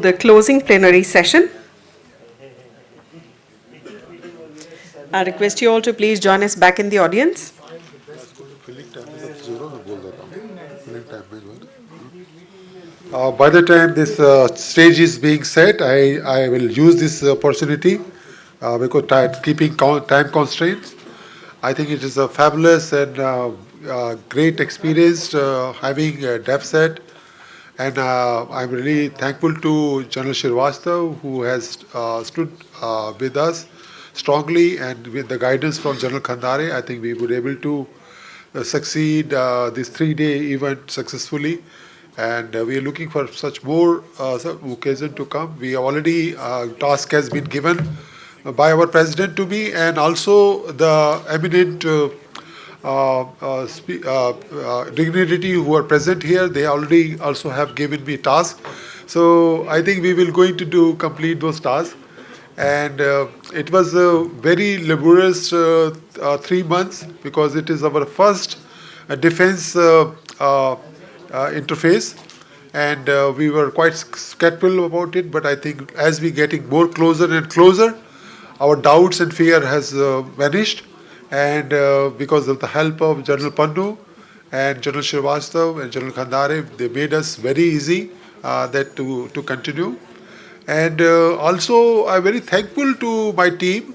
The closing plenary session. I request you all to please join us back in the audience. By the time this stage is being set, I will use this opportunity because keeping time constraints. I think it is a fabulous and great experience having DefSAT. And I'm really thankful to General Srivastava, who has stood with us strongly, and with the guidance from General Khandare, I think we were able to succeed this 3-day event successfully. And we are looking for such more occasion to come. We already task has been given by our president to me, and also the eminent dignitary who are present here, they already also have given me tasks. So I think we will going to complete those tasks. And it was a very laborious 3 months because it is our first defense interface, and we were quite skeptical about it. But I think as we getting more closer and closer, our doubts and fear has vanished, and because of the help of General Pannu and General Srivastava and General Khandare, they made us very easy that to continue. And also, I'm very thankful to my team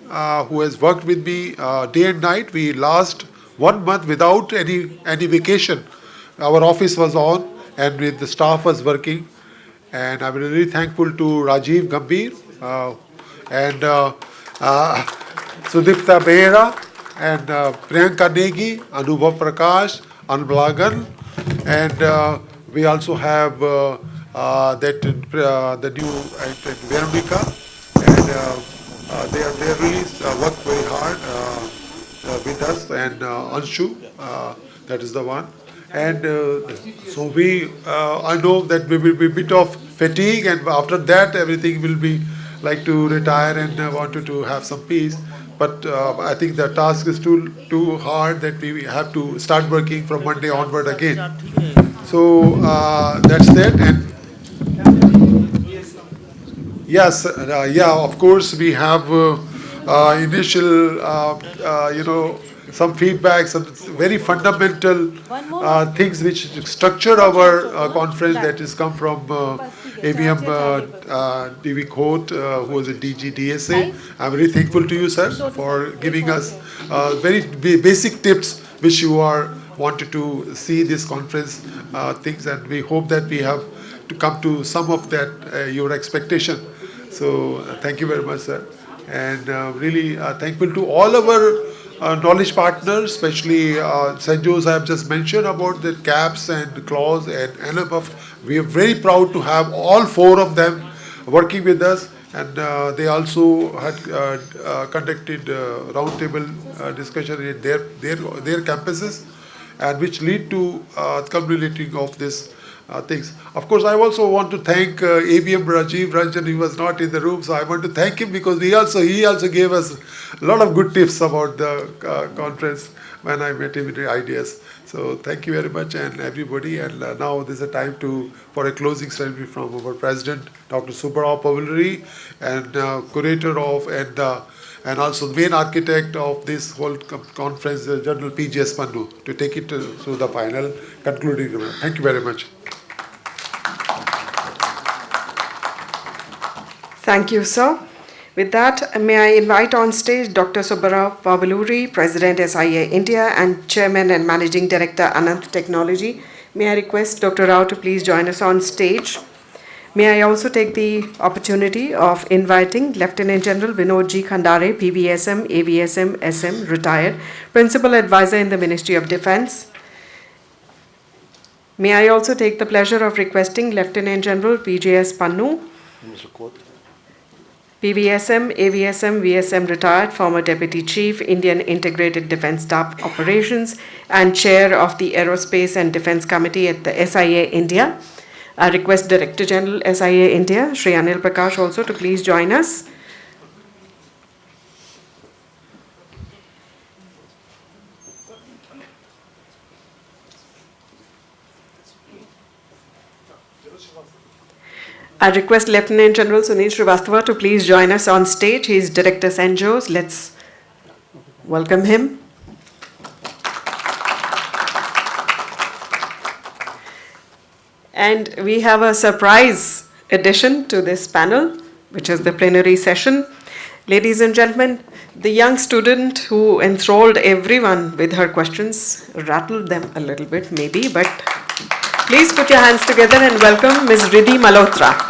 who has worked with me day and night. We last 1 month without any vacation. Our office was on, and with the staff was working. And I'm really thankful to Rajiv Gambhir and Sudipta Behera and Priyanka Negi, Anubhav Prakash, Anblagan, and we also have the new Veronica, and they really work very hard with us, and Anshu, that is the one. And so I know that we will be a bit of fatigue, and after that everything will be like to retire and wanted to have some peace. But I think the task is too hard that we have to start working from Monday onward again. So that's that. And yes, yeah, of course we have initial, some feedback, some very fundamental things which structure our conference, that is come from AVM DV Court, who was a DG DSA. I'm very thankful to you, sir, for giving us very basic tips which you are wanted to see this conference things, and we hope that we have to come to some of that your expectation. So thank you very much, sir, and really thankful to all our knowledge partners, especially St. Joe's I have just mentioned about the CAPS and CLAWS and NFF. We are very proud to have all 4 of them working with us, and they also had conducted roundtable discussion in their campuses, and which lead to culminating of this things. Of course, I also want to thank ABM Rajiv Ranjan. He was not in the room, so I want to thank him because he also gave us a lot of good tips about the conference when I met him with the ideas. So thank you very much, and everybody. And now there's a time for a closing ceremony from our president, Dr. Subba Pavuluri, and curator of and also the main architect of this whole conference, General PGS Pannu, to take it to the final concluding. Thank you very much. Thank you, sir. With that, may I invite on stage Dr. Subba Pavuluri, President SIA-India and Chairman and Managing Director, Ananth Technology. May I request Dr. Rao to please join us on stage. May I also take the opportunity of inviting Lieutenant General Vinod G. Khandare, PVSM, AVSM, SM, retired, Principal Advisor in the Ministry of Defense. May I also take the pleasure of requesting Lieutenant General PJS Pannu, PVSM, AVSM, VSM retired, former Deputy Chief, Indian Integrated Defence Staff Operations, and Chair of the Aerospace and Defence Committee at the SIA-India. I request Director General SIA-India, Shri Anil Prakash, also to please join us. I request Lieutenant General Sunil Srivastava to please join us on stage. He is Director St. Joe's. Let's welcome him. And we have a surprise addition to this panel, which is the plenary session. Ladies and gentlemen, the young student who enthralled everyone with her questions, rattled them a little bit maybe, but please put your hands together and welcome Ms. Riddhi Malhotra.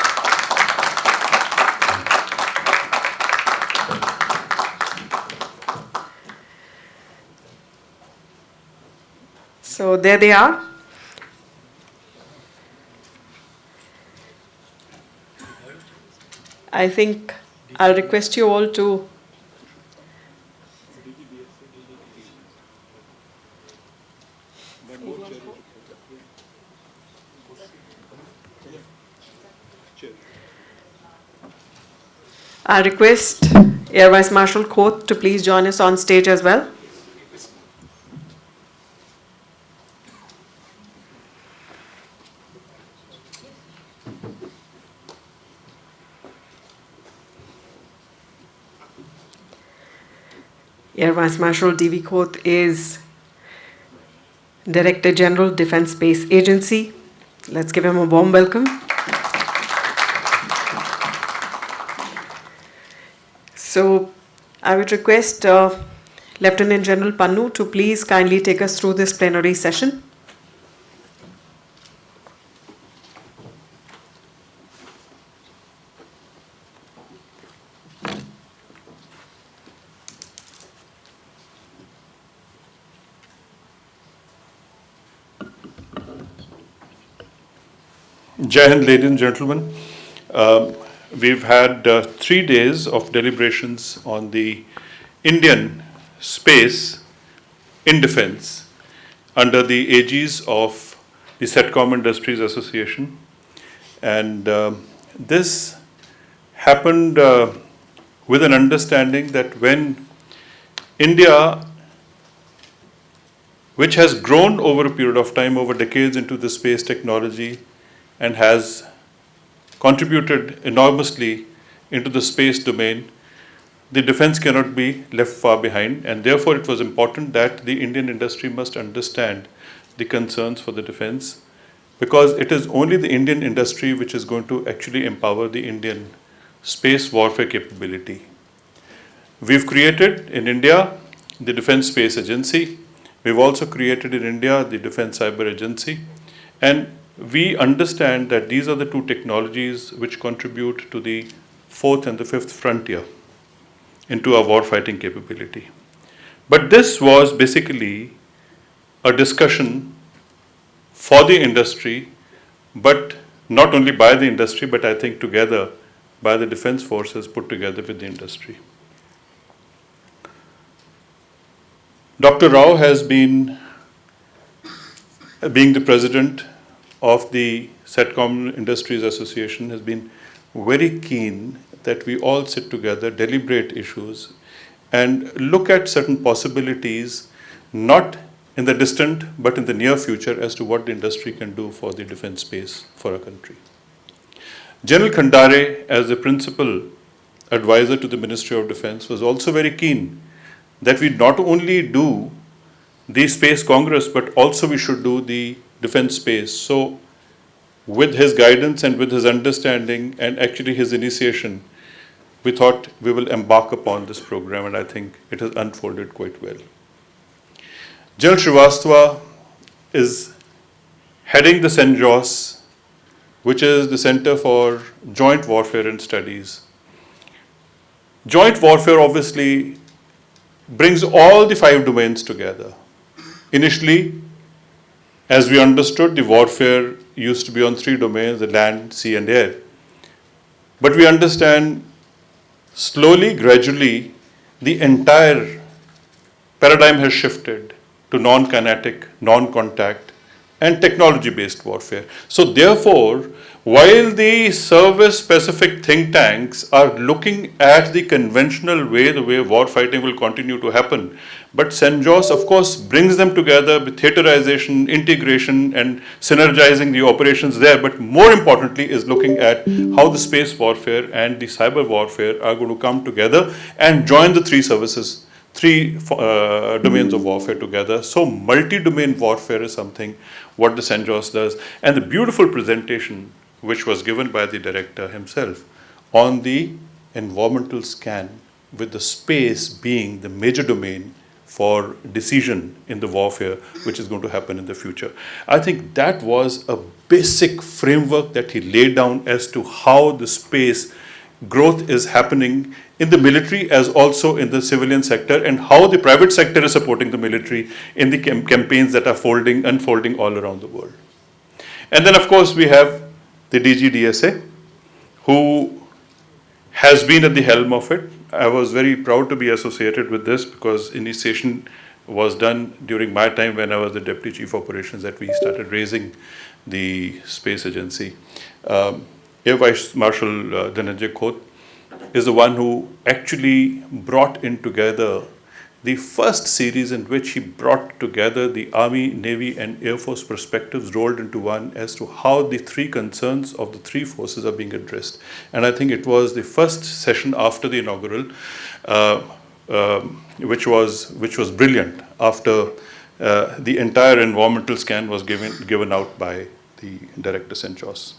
So there they are. I think I'll request you all to I request Air Vice Marshal Koth to please join us on stage as well. Air Vice Marshal D.V. Koth is Director General, Defence Space Agency. Let's give him a warm welcome. So I would request Lieutenant General Pannu to please kindly take us through this plenary session. Jai Hind, ladies and gentlemen. We've had 3 days of deliberations on the Indian space in defense under the aegis of the SATCOM Industries Association. And this happened with an understanding that when India, which has grown over a period of time, over decades, into the space technology and has contributed enormously into the space domain, the defense cannot be left far behind, and therefore it was important that the Indian industry must understand the concerns for the defense, because it is only the Indian industry which is going to actually empower the Indian space warfare capability. We've created in India the Defense Space Agency. We've also created in India the Defense Cyber Agency, and we understand that these are the two technologies which contribute to the fourth and the fifth frontier into our warfighting capability. But this was basically a discussion for the industry, but not only by the industry, but I think together by the defense forces put together with the industry. Dr. Rao has been, being the president of the SATCOM Industries Association, has been very keen that we all sit together, deliberate issues, and look at certain possibilities, not in the distant, but in the near future, as to what the industry can do for the defense space for our country. General Khandare, as the principal advisor to the Ministry of Defense, was also very keen that we not only do the Space Congress, but also we should do the defense space. So with his guidance and with his understanding and actually his initiation, we thought we will embark upon this program, and I think it has unfolded quite well. General Srivastava is heading the St. Joe's, which is the Center for Joint Warfare and Studies. Joint warfare obviously brings all the 5 domains together. Initially, as we understood, the warfare used to be on 3 domains, the land, sea, and air. But we understand slowly, gradually, the entire paradigm has shifted to non-kinetic, non-contact, and technology-based warfare. So therefore, while the service-specific think tanks are looking at the conventional way, the way war fighting will continue to happen, but St. John's, of course, brings them together with theaterization, integration, and synergizing the operations there, but more importantly is looking at how the space warfare and the cyber warfare are going to come together and join the three services, three domains of warfare together. So multi-domain warfare is something what the St. John's does. And the beautiful presentation which was given by the director himself on the environmental scan, with the space being the major domain for decision in the warfare which is going to happen in the future. I think that was a basic framework that he laid down as to how the space growth is happening in the military as also in the civilian sector, and how the private sector is supporting the military in the campaigns that are unfolding all around the world. And then of course we have the DGDSA, who has been at the helm of it. I was very proud to be associated with this because initiation was done during my time when I was the Deputy Chief Operations, that we started raising the space agency. Air Vice Marshal Dhananjay Khote is the one who actually brought in together the first series in which he brought together the Army, Navy and Air Force perspectives rolled into one as to how the three concerns of the three forces are being addressed. And I think it was the first session after the inaugural, which was brilliant after the entire environmental scan was given out by the Director St. John's.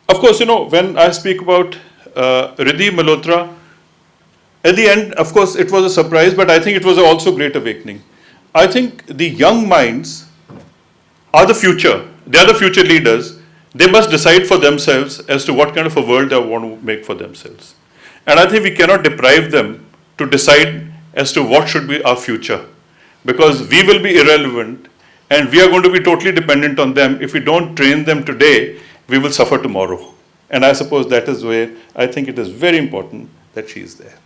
Of course, you know, when I speak about Riddhi Malhotra, at the end, of course, it was a surprise, but I think it was also a great awakening. I think the young minds are the future. They are the future leaders. They must decide for themselves as to what kind of a world they want to make for themselves. And I think we cannot deprive them to decide as to what should be our future, because we will be irrelevant and we are going to be totally dependent on them. If we don't train them today, we will suffer tomorrow. And I suppose that is where I think it is very important that she is there.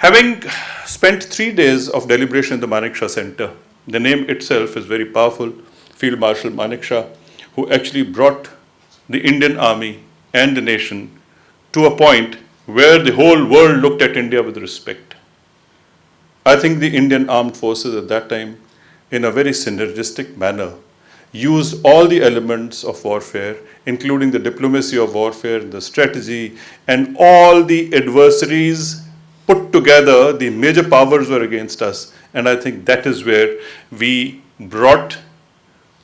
Having spent 3 days of deliberation in the Manekshaw Center, the name itself is very powerful, Field Marshal Manekshaw, who actually brought the Indian Army and the nation to a point where the whole world looked at India with respect. I think the Indian Armed Forces at that time, in a very synergistic manner, used all the elements of warfare, including the diplomacy of warfare, the strategy, and all the adversaries put together. The major powers were against us, and I think that is where we brought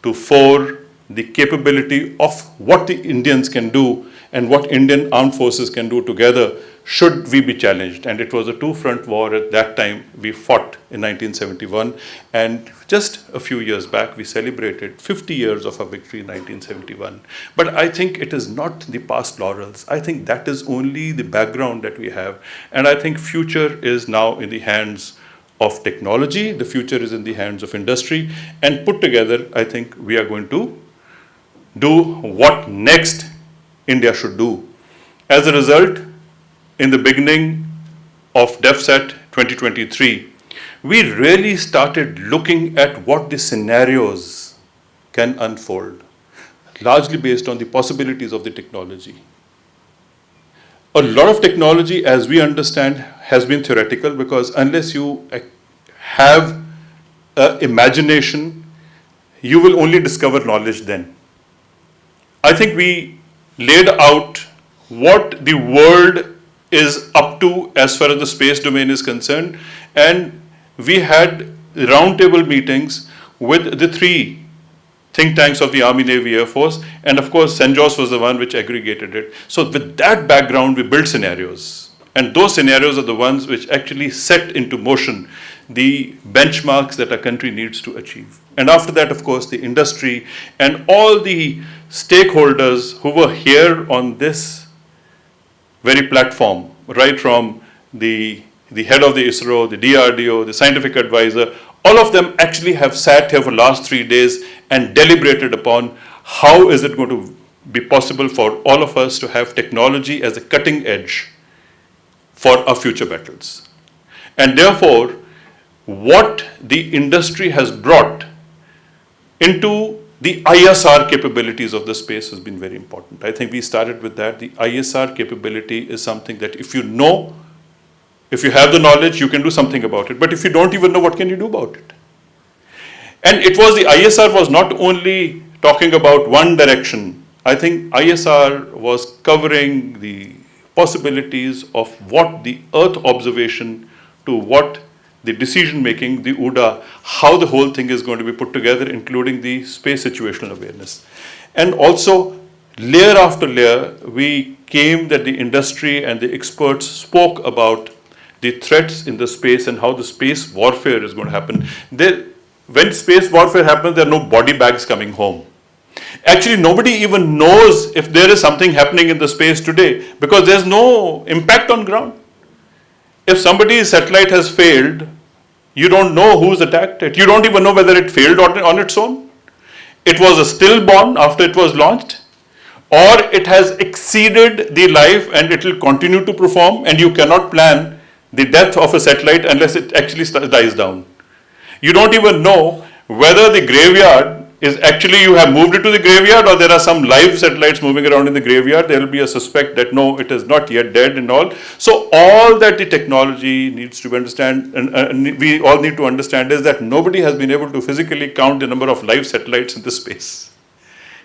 to fore the capability of what the Indians can do and what Indian armed forces can do together should we be challenged. And it was a two-front war at that time. We fought in 1971, and just a few years back we celebrated 50 years of our victory in 1971. But I think it is not the past laurels. I think that is only the background that we have, and I think future is now in the hands of technology, the future is in the hands of industry, and put together I think we are going to do what next India should do. As a result, in the beginning of DefSAT 2023, we really started looking at what the scenarios can unfold, largely based on the possibilities of the technology. A lot of technology, as we understand, has been theoretical, because unless you have imagination, you will only discover knowledge then. I think we laid out what the world is up to as far as the space domain is concerned, and we had roundtable meetings with the three think tanks of the Army, Navy, Air Force, and of course St. John's was the one which aggregated it. So with that background, we built scenarios, and those scenarios are the ones which actually set into motion the benchmarks that a country needs to achieve. And after that, of course, the industry and all the stakeholders who were here on this very platform, right from the head of the ISRO, the DRDO, the scientific advisor, all of them actually have sat here for the last 3 days and deliberated upon how is it going to be possible for all of us to have technology as a cutting edge for our future battles. And therefore, what the industry has brought into the ISR capabilities of the space has been very important. I think we started with that. The ISR capability is something that if you know, if you have the knowledge, you can do something about it. But if you don't even know, what can you do about it? And it was the ISR was not only talking about one direction. I think ISR was covering the possibilities of what the Earth observation to what the decision making, the UDA, how the whole thing is going to be put together, including the space situational awareness. And also, layer after layer, we came that the industry and the experts spoke about the threats in the space and how the space warfare is going to happen. When space warfare happens, there are no body bags coming home. Actually, nobody even knows if there is something happening in the space today because there's no impact on ground. If somebody's satellite has failed, you don't know who's attacked it. You don't even know whether it failed on its own. It was a stillborn after it was launched, or it has exceeded the life and it will continue to perform, and you cannot plan the death of a satellite unless it actually dies down. You don't even know whether the graveyard is actually you have moved it to the graveyard or there are some live satellites moving around in the graveyard. There will be a suspect that no, it is not yet dead and all. So all that the technology needs to understand and we all need to understand is that nobody has been able to physically count the number of live satellites in the space.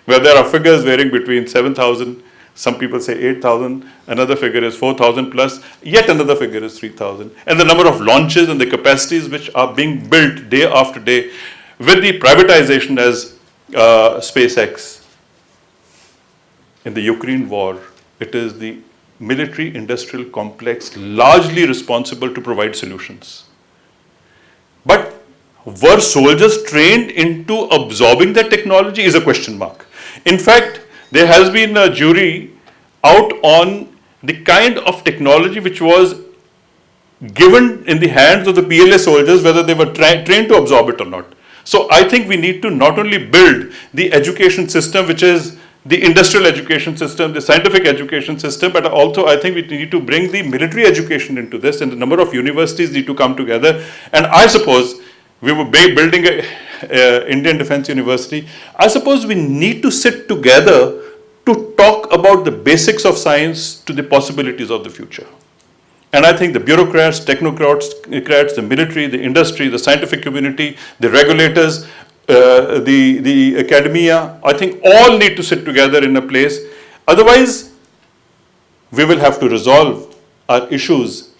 Where there are figures varying between 7,000, some people say 8,000, another figure is 4,000 plus, yet another figure is 3,000. And the number of launches and the capacities which are being built day after day with the privatization as SpaceX. In the Ukraine war, it is the military industrial complex largely responsible to provide solutions. But were soldiers trained into absorbing that technology is a question mark. In fact, there has been a jury out on the kind of technology which was given in the hands of the PLA soldiers, whether they were trained to absorb it or not. So I think we need to not only build the education system, which is the industrial education system, the scientific education system, but also I think we need to bring the military education into this, and the number of universities need to come together. And I suppose we were building a Indian Defence University. I suppose we need to sit together to talk about the basics of science to the possibilities of the future. And I think the bureaucrats, technocrats, the military, the industry, the scientific community, the regulators, the academia, I think all need to sit together in a place. Otherwise, we will have to resolve our issues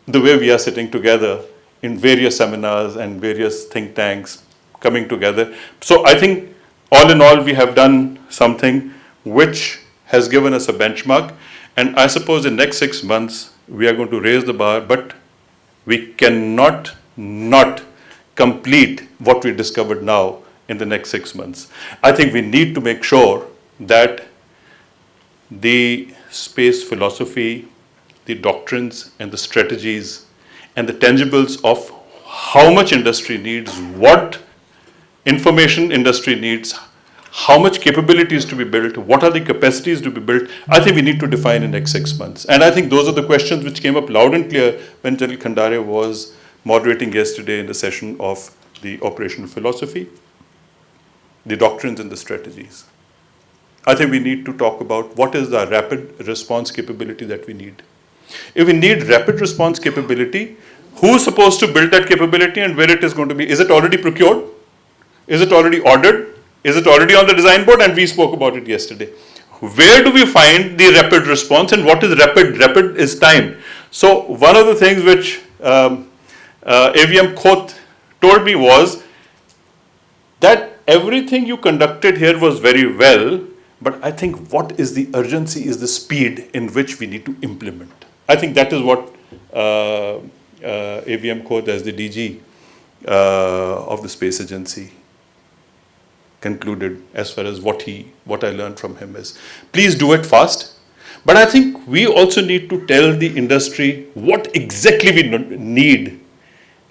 the way we are sitting together in various seminars and various think tanks coming together. So I think all in all, we have done something which has given us a benchmark. And I suppose in the next 6 months, we are going to raise the bar, but we cannot not complete what we discovered now in the next 6 months. I think we need to make sure that the space philosophy, the doctrines and the strategies and the tangibles of how much industry needs, what information industry needs, how much capability is to be built, what are the capacities to be built, I think we need to define in the next 6 months. And I think those are the questions which came up loud and clear when General Khandare was moderating yesterday in the session of the operational philosophy, the doctrines and the strategies. I think we need to talk about what is the rapid response capability that we need. If we need rapid response capability, who's supposed to build that capability and where it is going to be? Is it already procured? Is it already ordered? Is it already on the design board? And we spoke about it yesterday. Where do we find the rapid response and what is rapid? Rapid is time. So one of the things which AVM Khoth told me was that everything you conducted here was very well, but I think what is the urgency is the speed in which we need to implement. I think that is what AVM Khoth as the DG of the Space Agency concluded as far as what I learned from him is. Please do it fast. But I think we also need to tell the industry what exactly we need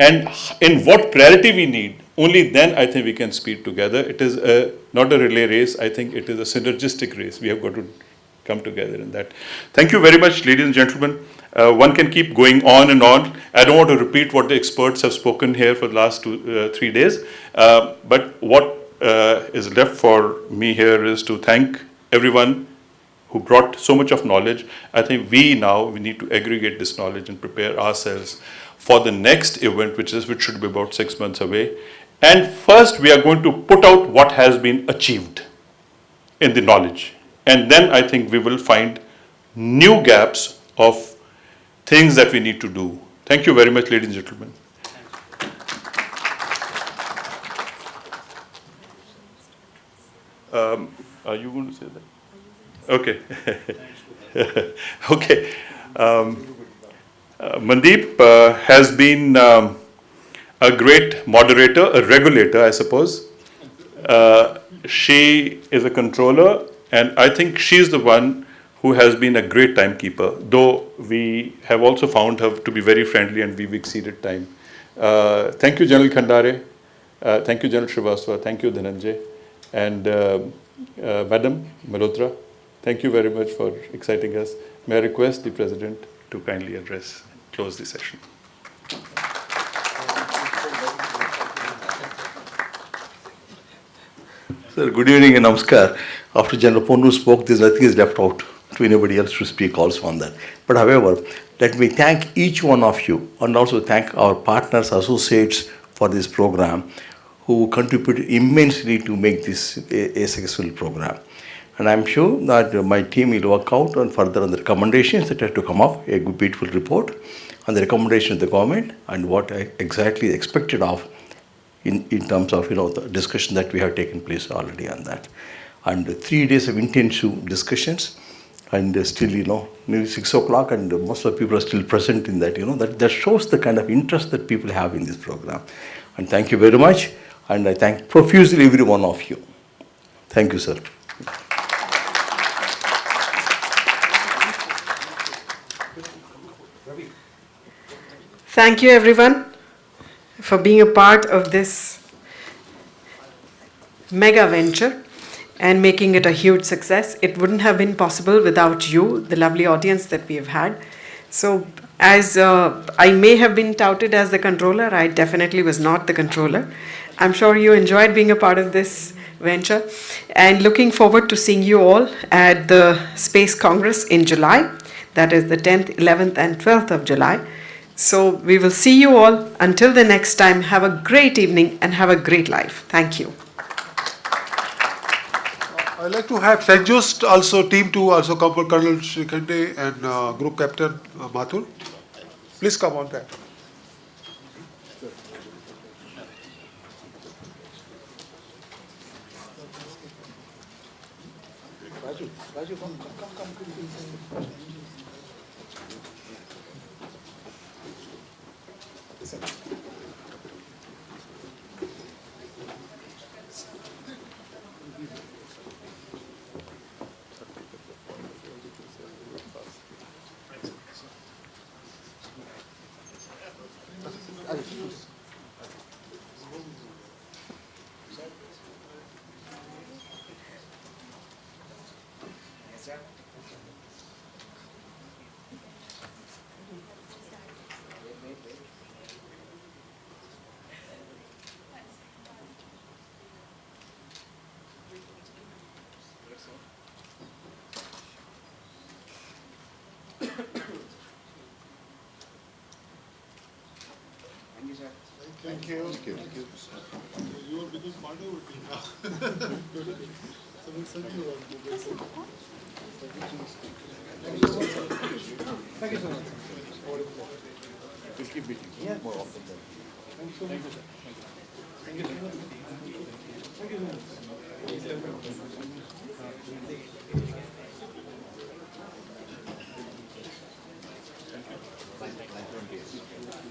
and in what priority we need. Only then I think we can speed together. It is not a relay race. I think it is a synergistic race. We have got to come together in that. Thank you very much, ladies and gentlemen. One can keep going on and on. I don't want to repeat what the experts have spoken here for the last 3 days. But what is left for me here is to thank everyone who brought so much of knowledge. I think we need to aggregate this knowledge and prepare ourselves for the next event, which should be about 6 months away. And first, we are going to put out what has been achieved in the knowledge. And then I think we will find new gaps of things that we need to do. Thank you very much, ladies and gentlemen. Are you going to say that? Okay. Okay. Mandeep has been a great moderator, a regulator, I suppose. She is a controller, and I think she's the one who has been a great timekeeper, though we have also found her to be very friendly and we've exceeded time. Thank you, General Khandare. Thank you, General Srivastava. Thank you, Dhananjay. And Madam Malhotra, thank you very much for exciting us. May I request the President to kindly close the session. Sir, good evening and namaskar. After General Pannu spoke, there's nothing is left out to anybody else to speak also on that. But however, let me thank each one of you and also thank our partners, associates for this program who contributed immensely to make this a successful program. And I'm sure that my team will work out on further on the recommendations that have to come up, a good, beautiful report on the recommendation of the government and what exactly is expected of in terms of the discussion that we have taken place already on that. And 3 days of intensive discussions, and still nearly 6 o'clock, and most of the people are still present in that. That shows the kind of interest that people have in this program. And thank you very much, and I thank profusely every one of you. Thank you, sir. Thank you, everyone, for being a part of this mega venture and making it a huge success. It wouldn't have been possible without you, the lovely audience that we have had. So, as I may have been touted as the controller, I definitely was not the controller. I'm sure you enjoyed being a part of this venture, and looking forward to seeing you all at the Space Congress in July. That is the 10th, 11th, and 12th of July. So we will see you all. Until the next time, have a great evening and have a great life. Thank you. I'd like to have St. Just also team to also come for Colonel Shrikante and Group Captain Mathur. Please come on that. Raju, come. Thank you. Thank you. You are becoming part of our team now. So we'll send you one. Thank you so much. We'll keep meeting more often. Thank you so much. Thank you so much. Thank you so much.